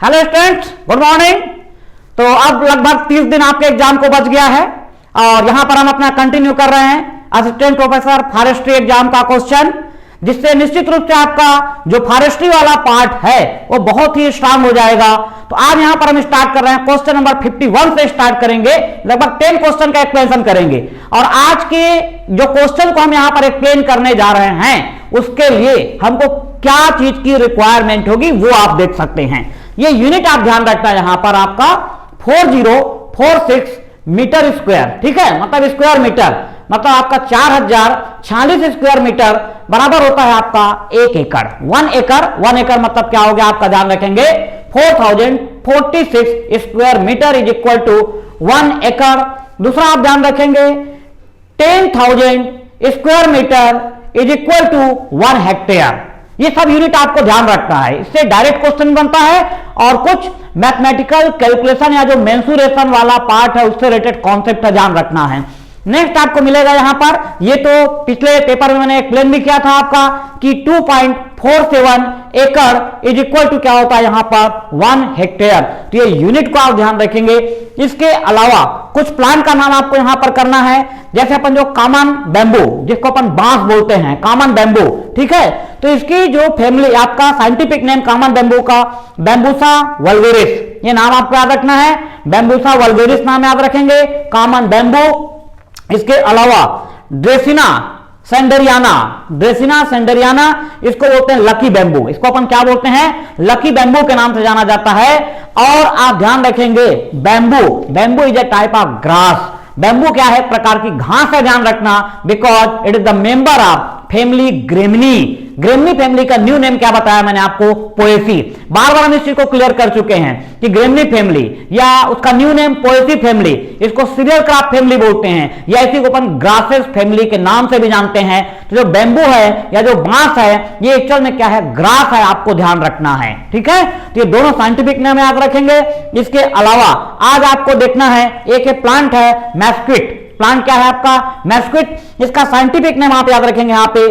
Hello students, good morning. तो अब लगभग 30 दिन आपके एग्जाम को बच गया है और यहां पर हम अपना कंटिन्यू कर रहे हैं असिस्टेंट प्रोफेसर फॉरेस्ट्री एग्जाम का क्वेश्चन, जिससे निश्चित रूप से आपका जो फॉरेस्ट्री वाला पार्ट है वो बहुत ही स्ट्रांग हो जाएगा। तो आज यहां पर हम स्टार्ट कर रहे हैं क्वेश्चन नंबर 51 से स्टार्ट करेंगे। लगभग 10 क्वेश्चन का एक्सप्लेनेशन करेंगे और आज के जो क्वेश्चन को हम यहां पर एक्सप्लेन करने जा रहे हैं उसके लिए हमको क्या चीज की रिक्वायरमेंट होगी वो आप देख सकते हैं। ये यूनिट आप ध्यान रखना, यहां पर आपका 4046 मीटर स्क्वायर, ठीक है, मतलब स्क्वायर मीटर, मतलब आपका 4046 स्क्वायर मीटर बराबर होता है आपका 1 एकड़। 1 एकड़ मतलब क्या हो गया आपका, ध्यान रखेंगे 4046 square metre is equal to 1 एकड़। दूसरा आप ध्यान रखेंगे 10,000 square metre is equal to 1 hectare. ये सब यूनिट आपको ध्यान रखना है, इससे डायरेक्ट क्वेश्चन बनता है और कुछ मैथमेटिकल कैलकुलेशन या जो मेंसुरेशन वाला पार्ट है उससे रिलेटेड कॉन्सेप्ट है, ध्यान रखना है। नेक्स्ट आपको मिलेगा यहां पर, ये तो पिछले पेपर में मैंने एक्सप्लेन भी किया था आपका कि 2.47 एकड़ इज इक्वल टू क्या होता है यहां पर 1 हेक्टेयर। तो ये यूनिट को आप ध्यान रखेंगे। इसके अलावा कुछ प्लांट का नाम आपको यहां पर करना है, जैसे अपन जो कॉमन बैम्बू, जिसको अपन बांस बोलते हैं, कॉमन बैम्बू, ठीक है, तो इसकी जो फैमिली आपका साइंटिफिक नेम कॉमन बैम्बू का बैम्बूसा वल्गेरिस, ये नाम आपको याद रखना है, बैम्बूसा वल्गेरिस नाम याद रखेंगे, कॉमन बैम्बू। इसके अलावा ड्रेसिना सेंडरियाना, इसको बोलते हैं लकी बैम्बू, इसको अपन क्या बोलते हैं, लकी बैम्बू के नाम से जाना जाता है। और आप ध्यान रखेंगे bamboo is a type of grass. Bamboo क्या है, प्रकार की घास है, ध्यान रखना, because it is the member of family Gramineae family का न्यू नेम क्या बताया मैंने आपको, पोएसी। बार बार हम इस चीज को क्लियर कर चुके हैं कि ग्रेमनी फैमिली या उसका न्यू नेम पोएसी फैमिली, इसको सीरियल क्रॉप फैमिली बोलते हैं या इसी को अपन ग्रासेस फैमिली के नाम से भी जानते हैं। तो जो बैम्बू है या जो बांस है ये एक्चुअल में क्या है, ग्रास है, आपको ध्यान रखना है, ठीक है। तो ये दोनों साइंटिफिक नेम याद रखेंगे। इसके अलावा आज आपको देखना है एक प्लांट है मैस्क्विट। प्लांट क्या है आपका, मैस्क्विट, इसका साइंटिफिक नेम आप याद रखेंगे यहाँ पे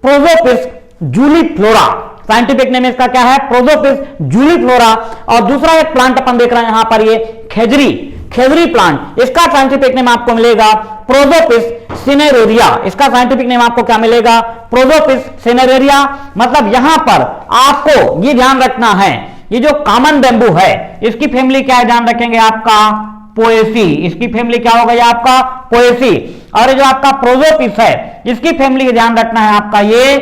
प्रोजोपिस जूलीफ्लोरा। साइंटिफिक नेम इसका क्या है, प्रोजोपिस जूलीफ्लोरा। और दूसरा एक प्लांट अपन देख रहे हैं यहां पर, ये खेजरी प्लांट, इसका साइंटिफिक नेम आपको मिलेगा प्रोजोपिस सिनेरेरिया। इसका साइंटिफिक नेम आपको क्या मिलेगा, प्रोजोपिस सिनेरेरिया। मतलब यहां पर आपको ये ध्यान रखना है, ये जो कॉमन बैम्बू है इसकी फैमिली क्या है, ध्यान रखेंगे आपका पोएसी। इसकी फैमिली क्या होगा, ये आपका पोएसी। और ये जो आपका प्रोजोपिस है इसकी फैमिली का ध्यान रखना है आपका ये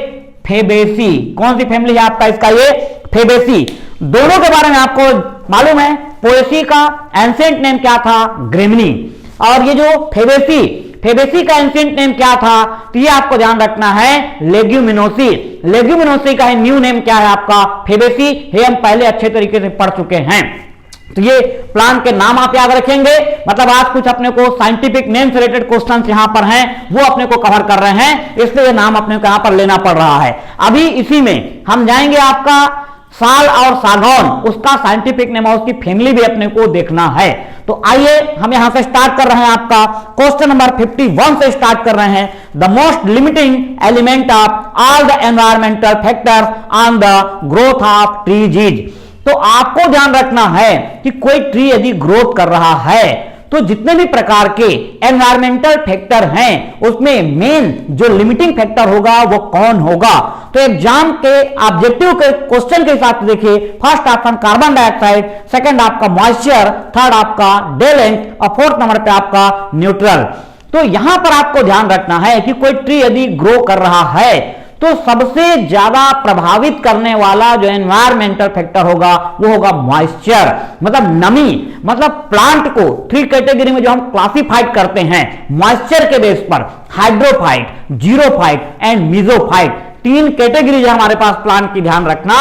फेबेसी। कौन सी फैमिली है आपका, इसका ये फेबेसी। दोनों के बारे में आपको मालूम है, पोएसी का एंशिएंट नेम क्या था, ग्रेमनी, और ये जो फेबेसी का एंशिएंट नेम क्या था, तो ये आपको ध्यान रखना है लेग्यूमिनोसी का न्यू नेम क्या है आपका, फेबेसी। ये हम पहले अच्छे तरीके से पढ़ चुके हैं। तो ये प्लांट के नाम आप याद रखेंगे। मतलब आज कुछ अपने को साइंटिफिक नेम से रिलेटेड क्वेश्चंस यहां पर हैं वो अपने को कवर कर रहे हैं, इसलिए ये नाम अपने को यहां पर लेना पड़ रहा है। अभी इसी में हम जाएंगे आपका साल और सागौन, उसका साइंटिफिक नेम और उसकी फैमिली भी अपने को देखना है। तो आइए हम यहां से स्टार्ट कर रहे हैं, आपका क्वेश्चन नंबर 51 से स्टार्ट कर रहे हैं। The most limiting element of all the environmental factors on the growth of trees is. तो आपको ध्यान रखना है कि कोई ट्री यदि ग्रोथ कर रहा है तो जितने भी प्रकार के एनवायरमेंटल फैक्टर हैं उसमें मेन जो लिमिटिंग फैक्टर होगा वो कौन होगा। तो एग्जाम के ऑब्जेक्टिव के क्वेश्चन के हिसाब से देखिए, first option carbon dioxide, second आपका मॉइस्चर, थर्ड आपका डे लेंथ और फोर्थ नंबर पे आपका न्यूट्रल। तो यहां पर आपको ध्यान रखना है कि कोई ट्री यदि ग्रो कर रहा है तो सबसे ज्यादा प्रभावित करने वाला जो एनवायरमेंटल फैक्टर होगा वो होगा मॉइस्चर, मतलब नमी। मतलब प्लांट को 3 कैटेगरी में जो हम क्लासिफाइड करते हैं मॉइस्चर के बेस पर, हाइड्रोफाइट, जीरोफाइट एंड मीजोफाइट, 3 कैटेगरी जो हमारे पास प्लांट की, ध्यान रखना।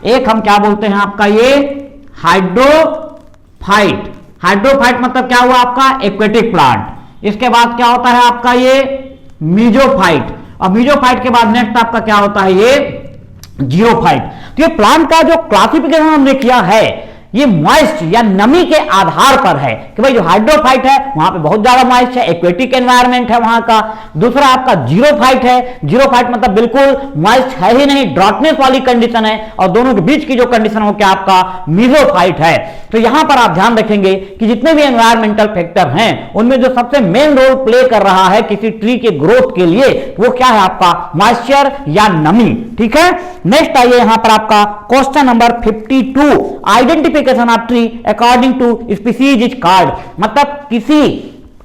एक हम क्या बोलते हैं आपका ये हाइड्रोफाइट। हाइड्रोफाइट मतलब क्या हुआ आपका, एक्वेटिक प्लांट। इसके बाद क्या होता है आपका ये मीजोफाइट, और मीजोफाइट के बाद नेक्स्ट आपका क्या होता है ये जीरोफाइट। तो ये प्लांट का जो क्लासिफिकेशन हमने किया है ये मॉइस्ट या नमी के आधार पर है कि भाई जो हाइड्रोफाइट है वहां पे बहुत ज्यादा मॉइस्ट है, एक्वेटिक एनवायरनमेंट है वहां का। दूसरा आपका जीरोफाइट है, जीरोफाइट मतलब बिल्कुल मॉइस्ट है ही नहीं, ड्राउटनेस वाली कंडीशन है। और दोनों के बीच की जो कंडीशन है वो क्या आपका मीसोफाइट है। तो यहां पर आप ध्यान रखेंगे कि जितने भी एनवायरमेंटल फैक्टर हैं उनमें जो सबसे मेन रोल प्ले कर रहा है किसी ट्री के ग्रोथ के लिए वो क्या है आपका मॉइस्चर या नमी। ठीक है, नेक्स्ट आइए यहां पर आपका question number 52, identification of tree according to species is called. मतलब किसी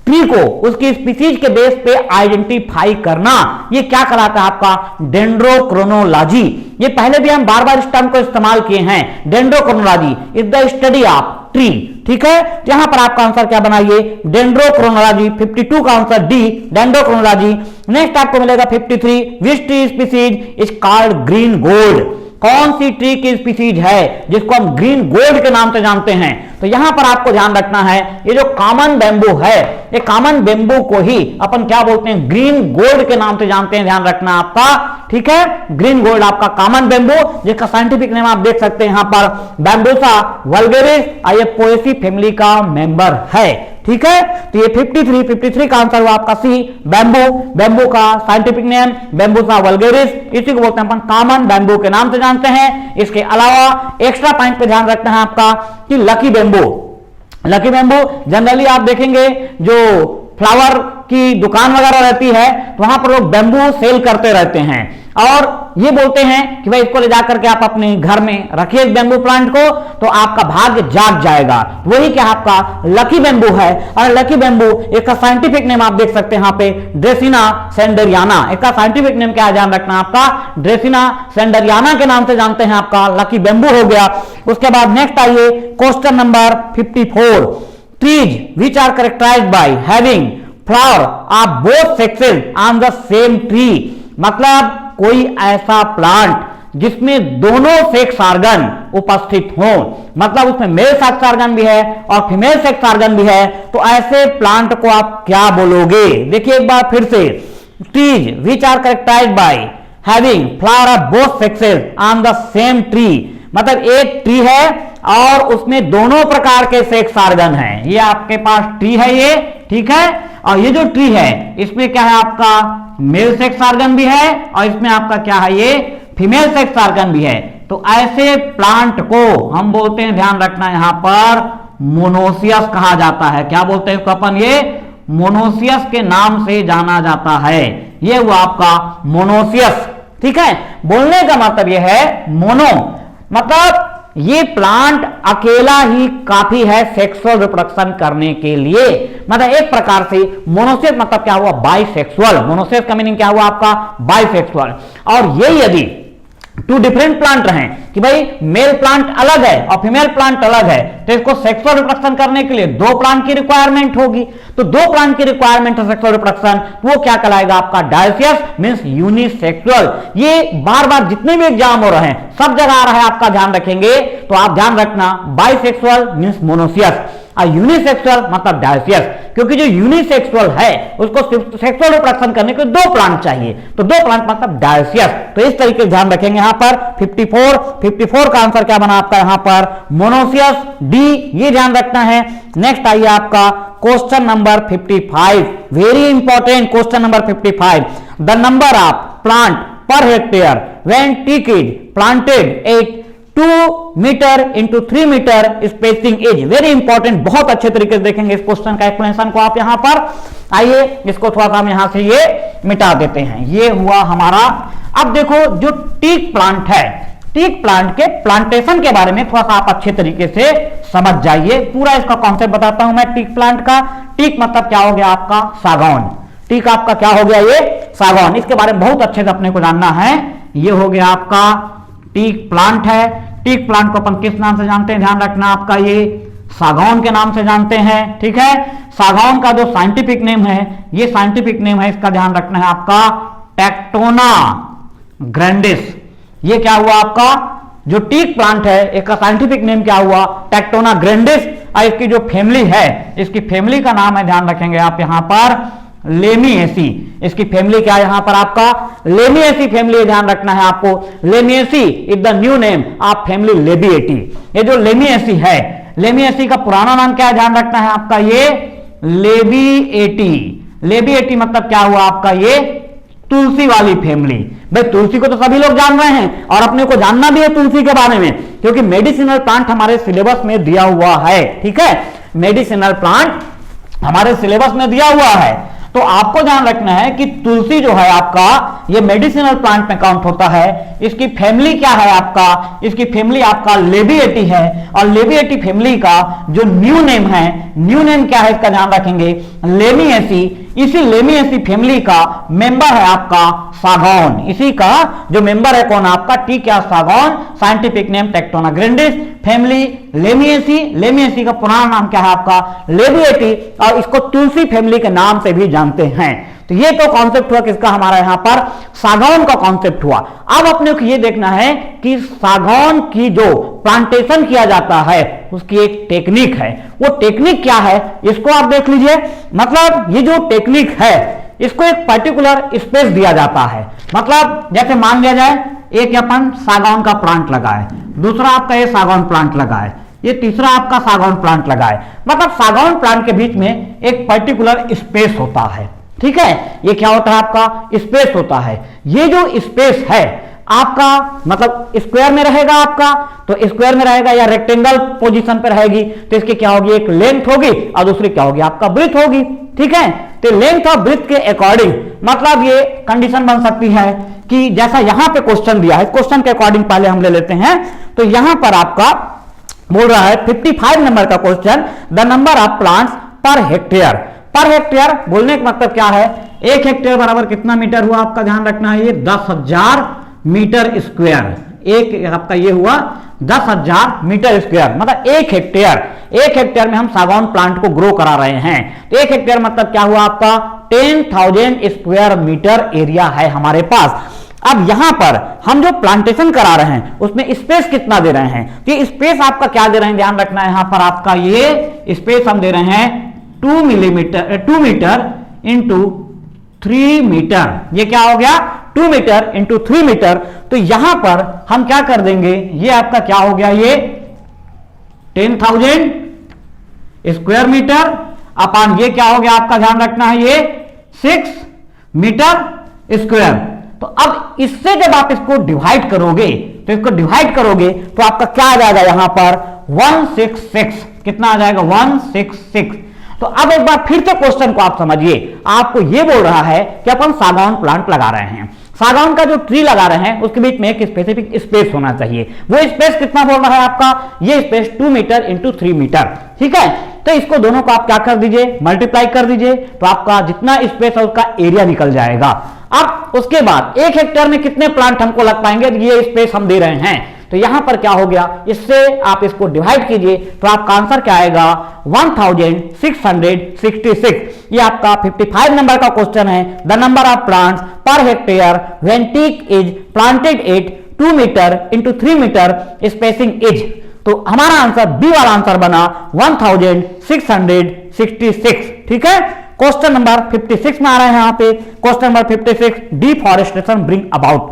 ट्री को उसकी स्पीसीज के बेस पे आइडेंटिफाई करना, ये क्या कहलाता है आपका डेंड्रोक्रोनोलॉजी। ये पहले भी हम बार बार इस टर्म को इस्तेमाल किए हैं। Dendrochronology is the study of tree. ठीक है, यहां पर आपका आंसर क्या बनाइए डेंड्रोक्रोनोलॉजी, 52 का आंसर डी डेंड्रोक्रोनोलॉजी। नेक्स्ट आपको मिलेगा 53, which tree species is called green gold. कौन सी ट्री की स्पीसीज है जिसको हम ग्रीन गोल्ड के नाम से जानते हैं। तो यहां पर आपको ध्यान रखना है ये जो कॉमन बेम्बू है, ये कॉमन बेम्बू को ही अपन क्या बोलते हैं ग्रीन गोल्ड के नाम से जानते हैं, ध्यान रखना आपका। ठीक है, ग्रीन गोल्ड आपका कॉमन बेम्बू, जिसका साइंटिफिक नेम आप देख सकते हैं यहां पर बैम्बूसा वल्गेरिस, ये पोएसी फैमिली का मेंबर है। ठीक है, तो ये 53 का आंसर हुआ आपका सी बैम्बू। बैम्बू का साइंटिफिक नेम बैम्बूसा वल्गेरिस, इसी को बोलते हैं अपन कॉमन बैम्बू के नाम से जानते हैं। इसके अलावा एक्स्ट्रा पॉइंट पे ध्यान रखना है आपका कि lucky bamboo. Lucky bamboo generally आप देखेंगे जो फ्लावर की दुकान वगैरह रहती है तो वहां पर लोग बैम्बू सेल करते रहते हैं और ये बोलते हैं कि भाई इसको ले जाकर के आप अपने घर में रखिए बैम्बू प्लांट को तो आपका भाग्य जाग जाएगा। वही क्या आपका लकी बैम्बू है। और लकी बैम्बू इसका साइंटिफिक नेम आप देख सकते हैं यहाँ पे ड्रेसिना सेंडरियाना। इसका साइंटिफिक नेम क्या है ध्यान रखना आपका ड्रेसिना सेंडरियाना के नाम से जानते हैं आपका लकी बैम्बू हो गया। उसके बाद नेक्स्ट आइए question number 54, trees which are characterised by having flower of both sexes on the same tree. मतलब कोई ऐसा प्लांट जिसमें दोनों सेक्स ऑर्गन उपस्थित हो, मतलब उसमें मेल सेक्स ऑर्गन भी है और फीमेल सेक्स ऑर्गन भी है, तो ऐसे प्लांट को आप क्या बोलोगे। देखिए एक बार फिर से, trees which are characterised by having flower of both sexes on the same tree. मतलब एक ट्री है और उसमें दोनों प्रकार के सेक्स ऑर्गन हैं। ये आपके पास ट्री है ये, ठीक है, और ये जो ट्री है इसमें क्या है आपका मेल सेक्स ऑर्गन भी है और इसमें आपका क्या है ये फीमेल सेक्स ऑर्गन भी है। तो ऐसे प्लांट को हम बोलते हैं, ध्यान रखना यहां पर मोनोसियस कहा जाता है। क्या बोलते हैं इसको अपन, ये मोनोसियस के नाम से जाना जाता है। ये हुआ आपका मोनोसियस। ठीक है, बोलने का मतलब ये है मोनो मतलब ये प्लांट अकेला ही काफी है सेक्सुअल रिप्रोडक्शन करने के लिए। मतलब एक प्रकार से मोनोसियस मतलब क्या हुआ बाइसेक्सुअल। मोनोसियस का मीनिंग क्या हुआ आपका बाइसेक्सुअल। और ये यदि टू डिफरेंट प्लांट रहे कि भाई मेल प्लांट अलग है और फीमेल प्लांट अलग है तो इसको सेक्सुअल रिप्रोडक्शन करने के लिए दो प्लांट की रिक्वायरमेंट होगी। तो दो प्लांट की रिक्वायरमेंट है सेक्सुअल रिप्रोडक्शन, वो क्या कहलाएगा आपका डायोसियस मींस यूनिसेक्सुअल। ये बार बार जितने भी एग्जाम हो रहे हैं सब जगह आ रहा है, आपका ध्यान रखेंगे। तो आप ध्यान रखना बाइसेक्सुअल मींस मोनोसियस और यूनिसेक्सुअल मतलब डायोसियस, क्योंकि जो यूनिसेक्सुअल है उसको सेक्सुअल रिप्रोडक्शन करने के लिए दो प्लांट चाहिए, तो दो प्लांट मतलब डायोसियस। तो इस तरीके से ध्यान रखेंगे यहां पर 54 का आंसर क्या बना आपका यहां पर मोनोसियस डी, ये ध्यान रखना है। नेक्स्ट आइए आपका question number 55, very important question number 55, the number of plant per hectare when teak is planted at 2 metre into 3 metre spacing is very important. बहुत अच्छे तरीके से देखेंगे इस क्वेश्चन का एक्सप्लेनेशन को आप यहां पर। आइए इसको थोड़ा सा हम यहां से ये मिटा देते हैं। ये हुआ हमारा। अब देखो जो टीक प्लांट है, टीक प्लांट के प्लांटेशन के बारे में थोड़ा सा आप अच्छे तरीके से समझ जाइए। पूरा इसका कॉन्सेप्ट बताता हूं मैं टीक प्लांट का। टीक मतलब क्या हो गया आपका सागौन। टीक आपका क्या हो गया ये सागौन। इसके बारे में बहुत अच्छे से अपने को जानना है। ये हो गया आपका टीक प्लांट है। टीक प्लांट को अपन किस नाम से जानते हैं, ध्यान रखना आपका ये सागौन के नाम से जानते हैं। ठीक है, सागौन का जो साइंटिफिक नेम है, ये साइंटिफिक नेम है, इसका ध्यान रखना है आपका टेक्टोना ग्रैंडिस। ये क्या हुआ आपका जो टीक प्लांट है इसका साइंटिफिक नेम क्या हुआ टेक्टोना ग्रैंडिस। और इसकी जो फैमिली है, इसकी फैमिली का नाम है, ध्यान रखेंगे आप यहां पर लेमिएसी। इसकी फैमिली क्या है यहां पर आपका लेमिएसी फैमिली, ध्यान रखना है आपको। Lamiaceae is the new name of family Labiatae. ये जो लेमिएसी है, लेमिएसी का पुराना नाम क्या है ध्यान रखना है आपका, ये लेबिएटी। लेबिएटी मतलब क्या हुआ आपका, ये तुलसी वाली फैमिली। भाई तुलसी को तो सभी लोग जान रहे हैं और अपने को जानना भी है तुलसी के बारे में, क्योंकि मेडिसिनल प्लांट हमारे सिलेबस में दिया हुआ है। ठीक है, मेडिसिनल प्लांट हमारे सिलेबस में दिया हुआ है, तो आपको ध्यान रखना है कि तुलसी जो है आपका ये मेडिसिनल प्लांट में काउंट होता है। इसकी फैमिली क्या है आपका, इसकी फैमिली आपका लेबिएटी है, और लेबिएटी फैमिली का जो न्यू नेम है, न्यू नेम क्या है इसका ध्यान रखेंगे, लेमिएसी। इसी लेमिएसी फैमिली का मेंबर है आपका सागौन। इसी का जो मेंबर है कौन आपका, टी क्या, सागौन। Scientific name Tectona grandis, family Lamiaceae. Lamiaceae का पुराना नाम क्या है आपका, लेबिएटी, और इसको तुलसी फैमिली के नाम से भी जानते हैं। तो ये तो कॉन्सेप्ट हुआ किसका, हमारा यहां पर सागौन का कॉन्सेप्ट हुआ। अब अपने को ये देखना है कि सागौन की जो प्लांटेशन किया जाता है उसकी एक टेक्निक है। वो टेक्निक क्या है इसको आप देख लीजिए। मतलब ये जो टेक्निक है इसको एक पर्टिकुलर स्पेस दिया जाता है। मतलब जैसे मान लिया जाए एक अपन सागौन का प्लांट लगाए, दूसरा आपका ये सागौन प्लांट लगाए, ये तीसरा आपका सागौन प्लांट लगाए। मतलब सागौन प्लांट के बीच में एक पर्टिकुलर स्पेस होता है। ठीक है, ये क्या होता है आपका स्पेस होता है। ये जो स्पेस है आपका मतलब स्क्वायर में रहेगा आपका, तो स्क्वायर में रहेगा या रेक्टेंगल पोजीशन पर रहेगी, तो इसकी क्या होगी, एक लेंथ होगी और दूसरी क्या होगी आपका ब्रीथ होगी। ठीक है, तो लेंथ और ब्रीथ के अकॉर्डिंग मतलब ये कंडीशन बन सकती है कि जैसा यहां पे क्वेश्चन दिया है, क्वेश्चन के अकॉर्डिंग पहले हम ले लेते हैं। तो यहां पर आपका बोल रहा है 55 नंबर का question, the number of plants पर हेक्टेयर। पर हेक्टेयर बोलने का मतलब क्या है, एक हेक्टेयर बराबर कितना मीटर हुआ आपका, ध्यान रखना है ये 10,000 मीटर स्क्वायर। एक आपका ये हुआ 10,000 मीटर स्क्वायर, मतलब एक हेक्टेयर में हम सागौन प्लांट को ग्रो करा रहे हैं। तो एक हेक्टेयर मतलब क्या हुआ आपका 10,000 स्क्वायर मीटर एरिया है हमारे पास। अब यहां पर हम जो प्लांटेशन करा रहे हैं उसमें स्पेस कितना दे रहे हैं, तो ये स्पेस आपका क्या दे रहे हैं, ध्यान रखना है यहां पर आपका ये स्पेस हम दे रहे हैं 2 मीटर इंटू 3 मीटर। ये क्या हो गया 2 मीटर इंटू 3 मीटर। तो यहां पर हम क्या कर देंगे, ये आपका क्या हो गया, ये 10,000 स्क्वायर मीटर अपान ये क्या हो गया आपका, ध्यान रखना है ये 6 मीटर स्क्वायर। तो अब इससे जब आप इसको डिवाइड करोगे तो आपका क्या आ जाएगा यहां पर 166। कितना आ जाएगा 166। तो अब एक बार फिर से क्वेश्चन को आप समझिए। आपको यह बोल रहा है कि अपन सागौन प्लांट लगा रहे हैं, सागौन का जो ट्री लगा रहे हैं उसके बीच में एक स्पेसिफिक स्पेस होना चाहिए। वो स्पेस कितना बोल रहा है आपका, ये स्पेस 2 मीटर इंटू 3 मीटर। ठीक है, तो इसको दोनों को आप क्या कर दीजिए, मल्टीप्लाई कर दीजिए, तो आपका जितना स्पेस है उसका एरिया निकल जाएगा। अब उसके बाद एक हेक्टेयर में कितने प्लांट हमको लग पाएंगे, ये स्पेस हम दे रहे हैं। तो यहां पर क्या हो गया, इससे आप इसको डिवाइड कीजिए तो आपका आंसर क्या आएगा 1666। ये आपका 55 नंबर का क्वेश्चन है। द नंबर ऑफ प्लांट्स पर hectare when teak is planted at 2 metre into 3 metre spacing is. तो हमारा आंसर बी वाला आंसर बना 1666। ठीक है, क्वेश्चन नंबर 56 में आ रहे हैं यहां पे। Question number 56, deforestation bring about.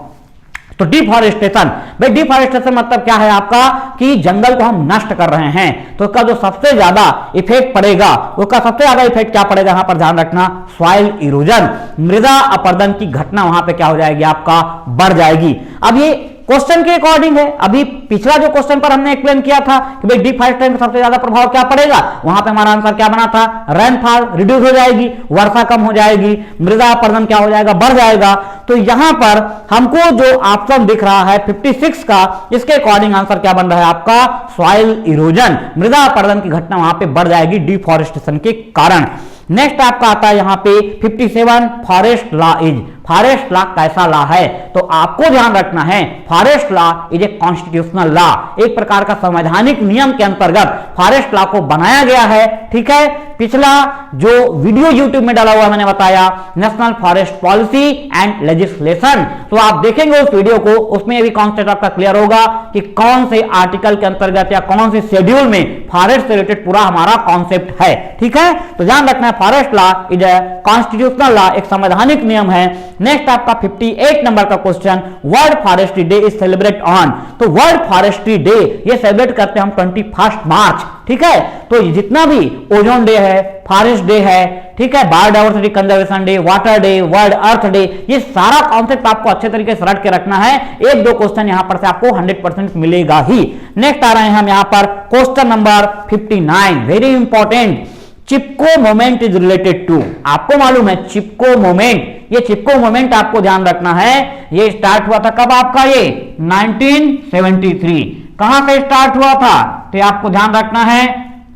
तो डिफॉरेस्टेशन, भाई डिफॉरेस्टेशन मतलब क्या है आपका कि जंगल को हम नष्ट कर रहे हैं, तो उसका जो सबसे ज्यादा इफेक्ट पड़ेगा, उसका सबसे ज्यादा इफेक्ट क्या पड़ेगा यहां पर ध्यान रखना, सॉइल इरोजन, मृदा अपरदन की घटना वहां पे क्या हो जाएगी आपका बढ़ जाएगी। अब ये क्वेश्चन के अकॉर्डिंग है। अभी पिछला जो क्वेश्चन पर हमने एक्सप्लेन किया था कि भाई डिफॉरेस्टेशन का सबसे ज्यादा प्रभाव क्या पड़ेगा, वहां पे हमारा आंसर क्या बना था, रेनफॉल रिड्यूस हो जाएगी, वर्षा कम हो जाएगी, मृदा अपरदन क्या हो जाएगा, बढ़ जाएगा। तो यहां पर हमको जो ऑप्शन दिख रहा है 56 का, इसके अकॉर्डिंग आंसर क्या बन रहा है आपका, सॉइल इरोजन, मृदा अपरदन की घटना वहां पे बढ़ जाएगी डिफॉरेस्टेशन के कारण। नेक्स्ट आपका आता है यहां पे 57, forest law is. Forest law कैसा लॉ है, तो आपको ध्यान रखना है forest law is a constitutional law, एक प्रकार का संवैधानिक नियम के अंतर्गत फॉरेस्ट लॉ को बनाया गया है। ठीक है, पिछला जो वीडियो यूट्यूब में डाला हुआ मैंने बताया national forest policy and legislation, तो आप देखेंगे उस वीडियो को, उसमें भी कॉन्सेप्ट आपका क्लियर होगा कि कौन से आर्टिकल के अंतर्गत या कौन से शेड्यूल में फॉरेस्ट से रिलेटेड पूरा हमारा कॉन्सेप्ट है। ठीक है, तो ध्यान रखना है forest law is a constitutional law, एक संवैधानिक नियम है। नेक्स्ट आपका 58 नंबर का question, world forestry day is celebrate on, तो वर्ल्ड फॉरेस्ट्री डे ये सेलिब्रेट करते हैं हम 21 मार्च। ठीक है, तो जितना भी ओजोन डे है, फॉरेस्ट डे है, ठीक है, biodiversity conservation day, water day, world earth day, ये सारा कॉन्सेप्ट आपको अच्छे तरीके से रट के रखना है। एक दो क्वेश्चन यहां पर से आपको 100% मिलेगा ही। नेक्स्ट आ रहे हैं हम यहां पर question number 59, very important, Chipko movement is related to, आपको मालूम है चिपको मोमेंट, ये चिपको मोमेंट आपको ध्यान रखना है, ये स्टार्ट हुआ था कब आपका, ये 1973, कहां से स्टार्ट हुआ था, तो आपको ध्यान रखना है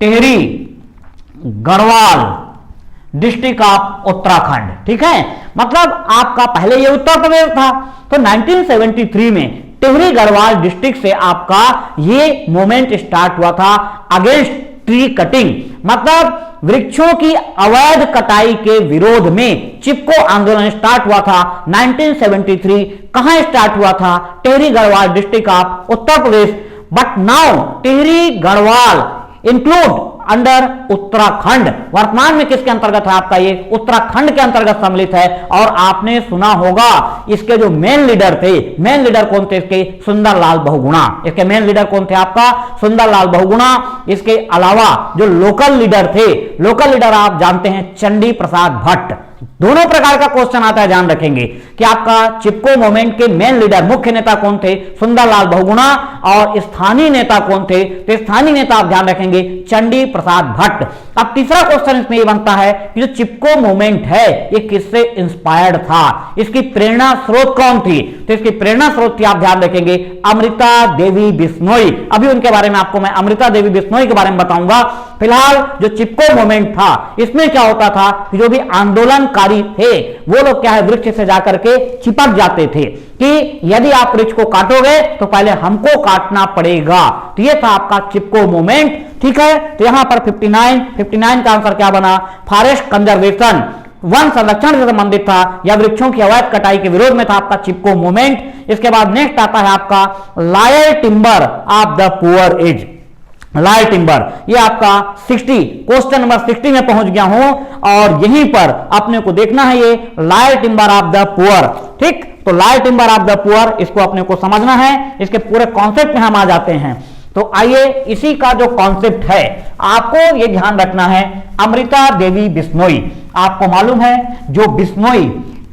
टिहरी गढ़वाल डिस्ट्रिक्ट ऑफ उत्तराखंड। ठीक है, मतलब आपका पहले ये उत्तर प्रदेश था, तो 1973 में टिहरी गढ़वाल डिस्ट्रिक्ट से आपका ये मूवमेंट स्टार्ट हुआ था अगेंस्ट ट्री कटिंग, मतलब वृक्षों की अवैध कटाई के विरोध में चिपको आंदोलन स्टार्ट हुआ था 1973। कहां स्टार्ट हुआ था, Tehri Garhwal district of Uttar Pradesh, but now Tehri Garhwal include under Uttarakhand, वर्तमान में किसके अंतर्गत है आपका, ये उत्तराखंड के अंतर्गत सम्मिलित है। और आपने सुना होगा इसके जो मेन लीडर थे, मेन लीडर कौन थे इसके, सुंदरलाल बहुगुणा, इसके मेन लीडर कौन थे आपका, सुंदरलाल बहुगुणा। इसके अलावा जो लोकल लीडर थे, लोकल लीडर आप जानते हैं चंडी प्रसाद भट्ट। दोनों प्रकार का क्वेश्चन आता है, ध्यान रखेंगे कि आपका चिपको मूवमेंट के मेन लीडर, मुख्य नेता कौन थे, सुंदरलाल बहुगुणा, और स्थानीय नेता कौन थे, तो स्थानीय नेता आप ध्यान रखेंगे चंडी प्रसाद भट्ट। अब तीसरा क्वेश्चन इसमें ये बनता है कि जो चिपको मूवमेंट है ये किससे इंस्पायर्ड था, इसकी प्रेरणा स्रोत कौन थी, तो इसकी प्रेरणा स्रोत थी आप ध्यान रखेंगे अमृता देवी बिश्नोई। अभी उनके बारे में आपको मैं अमृता देवी बिश्नोई के बारे में बताऊंगा। फिलहाल जो चिपको मूवमेंट था इसमें क्या होता था कि जो भी आंदोलनकारी थे वो लोग क्या है वृक्ष से जाकर के चिपक जाते थे कि यदि आप वृक्ष को काटोगे तो पहले हमको काटना पड़ेगा, तो ये था आपका चिपको मूवमेंट। ठीक है, तो यहां पर 59 का आंसर क्या बना, फॉरेस्ट कंजर्वेशन, वन संरक्षण से संबंधित था या वृक्षों की अवैध कटाई के विरोध में था आपका चिपको मूवमेंट। इसके बाद नेक्स्ट आता है आपका liar timber of the poor age, liar timber, ये आपका 60 क्वेश्चन नंबर 60 में पहुंच गया हूं और यहीं पर अपने को देखना है ये liar timber of the poor. ठीक, तो liar timber of the poor इसको अपने को समझना है, इसके पूरे कॉन्सेप्ट में हम आ जाते हैं। तो आइए इसी का जो कॉन्सेप्ट है आपको ये ध्यान रखना है, अमृता देवी बिश्नोई, आपको मालूम है जो बिश्नोई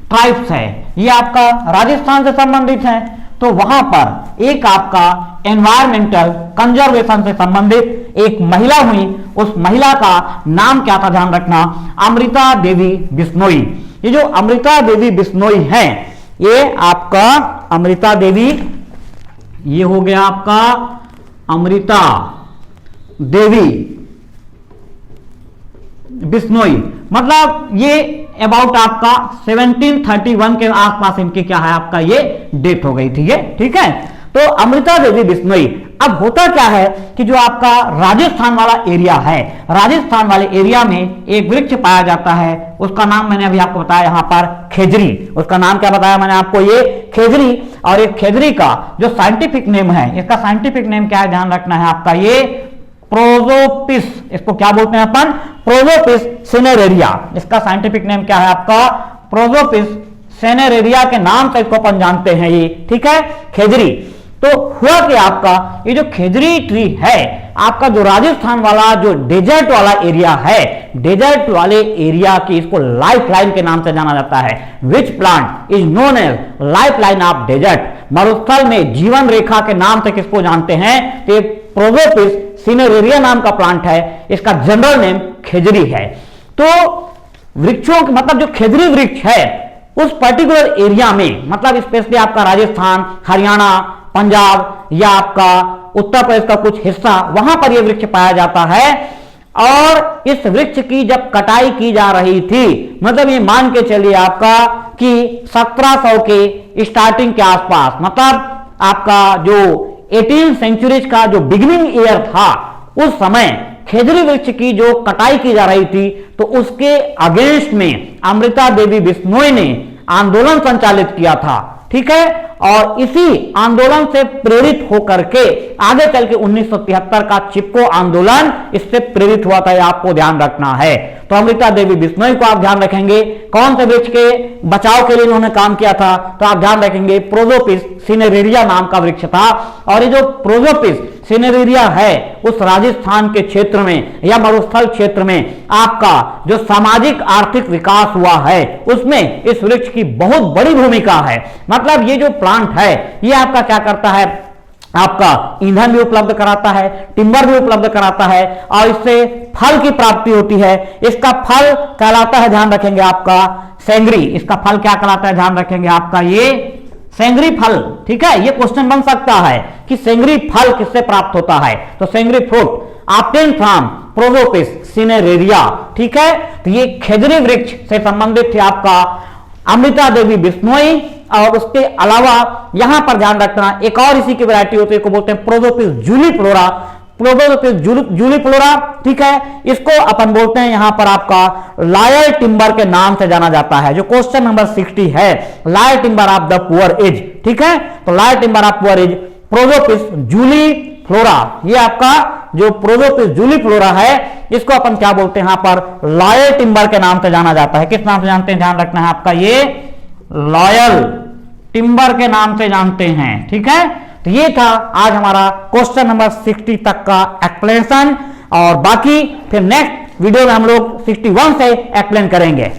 ट्राइब्स है ये आपका राजस्थान से संबंधित है, तो वहां पर एक आपका एनवायरमेंटल कंजर्वेशन से संबंधित एक महिला हुई, उस महिला का नाम क्या था ध्यान रखना, अमृता देवी बिश्नोई। ये जो अमृता देवी बिश्नोई है ये आपका अमृता देवी, ये हो गया आपका अमृता देवी बिश्नोई, मतलब ये अबाउट आपका 1731 के आसपास इनकी क्या है आपका ये डेथ हो गई थी ये। ठीक है, तो अमृता देवी बिश्नोई, अब होता क्या है कि जो आपका राजस्थान वाला एरिया है, राजस्थान वाले एरिया में एक वृक्ष पाया जाता है, उसका नाम मैंने अभी आपको बताया यहां पर खेजरी, उसका नाम क्या बताया मैंने आपको, ये खेजरी। और एक खेजरी का जो साइंटिफिक नेम है, इसका साइंटिफिक नेम क्या है ध्यान रखना है आपका, ये प्रोजोपिस, इसको क्या बोलते हैं अपन, प्रोजोपिस सिनेरेरिया, इसका साइंटिफिक नेम क्या है आपका, प्रोजोपिस सिनेरेरिया के नाम से इसको अपन जानते हैं ये। ठीक है, खेजरी। तो हुआ कि आपका ये जो खेजरी ट्री है आपका जो राजस्थान वाला जो डेजर्ट वाला एरिया है, डेजर्ट वाले एरिया की इसको लाइफ लाइन के नाम से जाना जाता है, which plant is known as lifeline of desert, मरुस्थल में जीवन रेखा के नाम से किसको जानते हैं, तो प्रोजोपिस सिनेरेरिया नाम का प्लांट है, इसका जनरल नेम खेजरी है। तो वृक्षों के मतलब जो खेजरी वृक्ष है उस पर्टिकुलर एरिया में, मतलब स्पेशली आपका राजस्थान, हरियाणा, पंजाब या आपका उत्तर प्रदेश का कुछ हिस्सा, वहां पर यह वृक्ष पाया जाता है। और इस वृक्ष की जब कटाई की जा रही थी, मतलब ये मान के चलिए आपका कि 1700 के स्टार्टिंग के आसपास, मतलब आपका जो 18 सेंचुरीज का जो बिगिनिंग ईयर था, उस समय खेजड़ी वृक्ष की जो कटाई की जा रही थी, तो उसके अगेंस्ट में अमृता देवी बिश्नोई ने आंदोलन संचालित किया था। ठीक है, और इसी आंदोलन से प्रेरित होकर के आगे चल के 1973 का चिपको आंदोलन इससे प्रेरित हुआ था, आपको ध्यान रखना है। तो अमृता देवी बिश्नोई को आप ध्यान रखेंगे, कौन से वृक्ष के बचाव के लिए इन्होंने काम किया था, तो आप ध्यान रखेंगे प्रोजोपिस सिनेरेरिया नाम का वृक्ष था। और ये जो प्रोजोपिस सिनेरेरिया है, उस राजस्थान के क्षेत्र में या मरुस्थल क्षेत्र में आपका जो सामाजिक आर्थिक विकास हुआ है, उसमें इस वृक्ष की बहुत बड़ी भूमिका है। मतलब ये जो प्लांट है, ये आपका क्या करता है, आपका ईंधन भी उपलब्ध कराता है, टिम्बर भी उपलब्ध कराता है, और इससे फल की प्राप्ति होती है। इसका फल कहलाता है, ध्यान रखेंगे आपका सेंगरी। इसका फल क्या कहलाता है, ध्यान रखेंगे आपका ये सेंगरी फल। ठीक है, ये क्वेश्चन बन सकता है कि सेंगरी फल किससे प्राप्त होता है, तो सेंगरी फ्रूट ऑब्टेन फ्रॉम प्रोजोपिस सिनेरेरिया। ठीक है, तो ये खेजड़ी वृक्ष से संबंधित थे आपका अमृता देवी बिश्नोई। और उसके अलावा यहां पर ध्यान रखना, एक और इसी की वैरायटी होती है, को बोलते हैं प्रोजोपिस जूलीफ्लोरा। प्रोजोपिस जूलीफ्लोरा, ठीक है, इसको अपन बोलते हैं यहां पर आपका लॉयल टिम्बर के नाम से जाना जाता है। जो क्वेश्चन नंबर 60 है, loyal timber of the poor age. ठीक है, तो loyal timber of poor age Prosopis juliflora, ये आपका जो प्रोजोपिस जूलीफ्लोरा है, इसको अपन क्या बोलते हैं यहां पर लॉयल टिम्बर के नाम से जाना जाता है। किस नाम से जानते हैं, ध्यान रखना है आपका, ये लॉयल टिम्बर के नाम से जानते हैं। ठीक है, तो ये था आज हमारा क्वेश्चन नंबर 60 तक का एक्सप्लेनेशन, और बाकी फिर नेक्स्ट वीडियो में हम लोग 61 से एक्सप्लेन करेंगे।